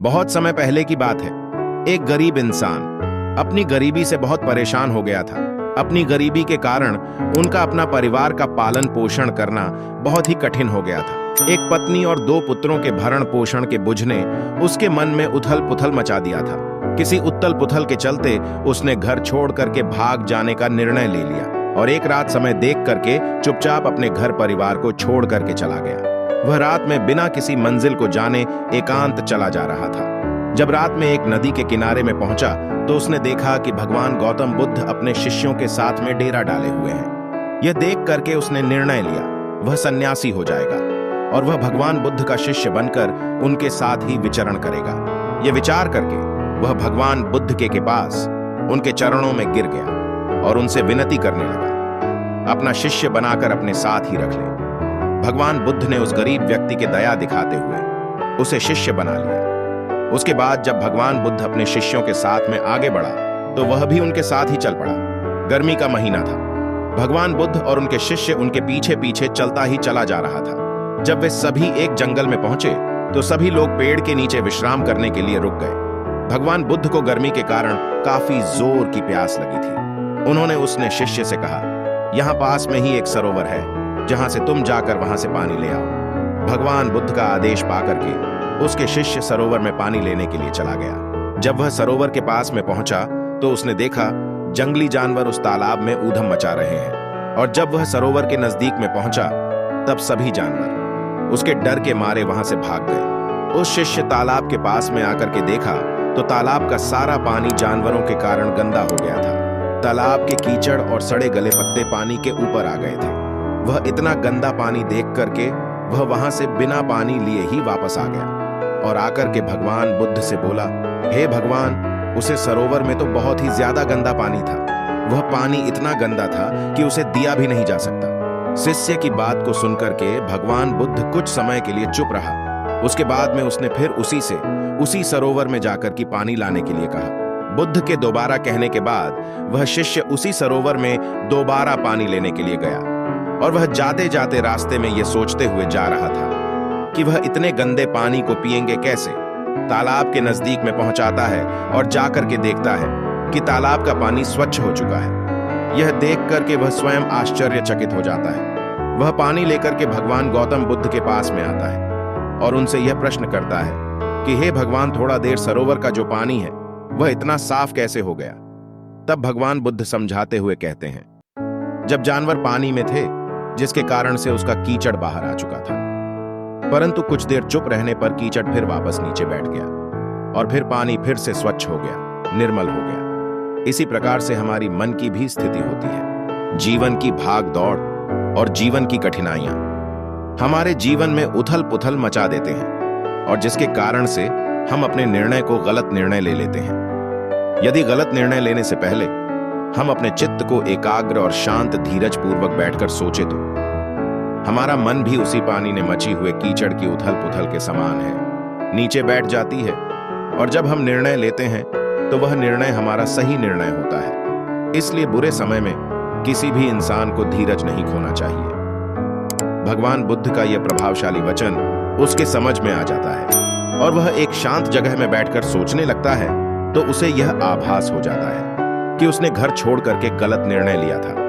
बहुत समय पहले की बात है। एक गरीब इंसान अपनी गरीबी से बहुत परेशान हो गया था। अपनी गरीबी के कारण उनका अपना परिवार का पालन पोषण करना बहुत ही कठिन हो गया था। एक पत्नी और 2 पुत्रों के भरण पोषण के बोझ ने उसके मन में उथल पुथल मचा दिया था। किसी उथल पुथल के चलते उसने घर छोड़ करके भाग जाने का निर्णय ले लिया और एक रात समय देख करके चुपचाप अपने घर परिवार को छोड़ करके चला गया। वह रात में बिना किसी मंजिल को जाने एकांत चला जा रहा था। जब रात में एक नदी के किनारे में पहुंचा तो उसने देखा कि भगवान गौतम बुद्ध अपने शिष्यों के साथ में डेरा डाले हुए हैं। यह देख करके उसने निर्णय लिया वह सन्यासी हो जाएगा और वह भगवान बुद्ध का शिष्य बनकर उनके साथ ही विचरण करेगा। यह विचार करके वह भगवान बुद्ध के पास उनके चरणों में गिर गया और उनसे विनती करने लगा, अपना शिष्य बनाकर अपने साथ ही रख ले। भगवान बुद्ध ने उस गरीब व्यक्ति के दया दिखाते हुए उसे शिष्य बना लिया। उसके बाद जब भगवान बुद्ध अपने शिष्यों के साथ में आगे बढ़ा तो वह भी उनके साथ ही चल पड़ा। गर्मी का महीना था। भगवान बुद्ध और उनके शिष्य उनके पीछे पीछे चलता ही चला जा रहा था। जब वे सभी एक जंगल में पहुंचे तो सभी लोग पेड़ के नीचे विश्राम करने के लिए रुक गए। भगवान बुद्ध को गर्मी के कारण काफी जोर की प्यास लगी थी। उन्होंने उसने शिष्य से कहा, यहाँ पास में ही एक सरोवर है जहां से तुम जाकर वहां से पानी ले आओ। भगवान बुद्ध का आदेश पाकर के उसके शिष्य सरोवर में पानी लेने के लिए चला गया। जब वह सरोवर के पास में पहुंचा तो उसने देखा जंगली जानवर उस तालाब में ऊधम मचा रहे हैं और जब वह सरोवर के नजदीक में पहुंचा तब सभी जानवर उसके डर के मारे वहां से भाग गए। उस शिष्य तालाब के पास में आकर के देखा तो तालाब का सारा पानी जानवरों के कारण गंदा हो गया था। तालाब के कीचड़ और सड़े गले पत्ते पानी के ऊपर आ गए थे। वह इतना गंदा पानी देख करके वह वहां से बिना पानी लिए ही वापस आ गया और आकर के भगवान बुद्ध से बोला, हे भगवान, उसे सरोवर में तो बहुत ही ज्यादा गंदा पानी था। वह पानी इतना गंदा था कि उसे दिया भी नहीं जा सकता। शिष्य की बात को सुनकर के भगवान बुद्ध कुछ समय के लिए चुप रहा। उसके बाद में उसने फिर उसी सरोवर में जाकर के पानी लाने के लिए कहा। बुद्ध के दोबारा कहने के बाद वह शिष्य उसी सरोवर में दोबारा पानी लेने के लिए गया और वह जाते जाते रास्ते में यह सोचते हुए जा रहा था कि वह इतने गंदे पानी को पिएंगे कैसे। तालाब के नजदीक में पहुंचाता है और जाकर के देखता है कि तालाब का पानी स्वच्छ हो चुका है। यह देख करके वह स्वयं आश्चर्यचकित हो जाता है। वह पानी लेकर के भगवान गौतम बुद्ध के पास में आता है और उनसे यह प्रश्न करता है कि हे भगवान, थोड़ा देर सरोवर का जो पानी है वह इतना साफ कैसे हो गया। तब भगवान बुद्ध समझाते हुए कहते हैं, जब जानवर पानी में थे जिसके कारण से उसका कीचड़ बाहर आ चुका था, परंतु कुछ देर चुप रहने पर कीचड़ फिर वापस नीचे बैठ गया और फिर पानी फिर से स्वच्छ हो गया, निर्मल हो गया। इसी प्रकार से हमारी मन की भी स्थिति होती है। जीवन की भाग दौड़ और जीवन की कठिनाइयां हमारे जीवन में उथल पुथल मचा देते हैं और जिसके कारण से हम अपने निर्णय को गलत निर्णय ले लेते हैं। यदि गलत निर्णय लेने से पहले हम अपने चित्त को एकाग्र और शांत धीरज पूर्वक बैठकर सोचे तो हमारा मन भी उसी पानी ने मची हुए कीचड़ की उथल पुथल के समान है, नीचे बैठ जाती है और जब हम निर्णय लेते हैं तो वह निर्णय हमारा सही निर्णय होता है। इसलिए बुरे समय में किसी भी इंसान को धीरज नहीं खोना चाहिए। भगवान बुद्ध का यह प्रभावशाली वचन उसके समझ में आ जाता है और वह एक शांत जगह में बैठकर सोचने लगता है तो उसे यह आभास हो जाता है कि उसने घर छोड़ करके गलत निर्णय लिया था।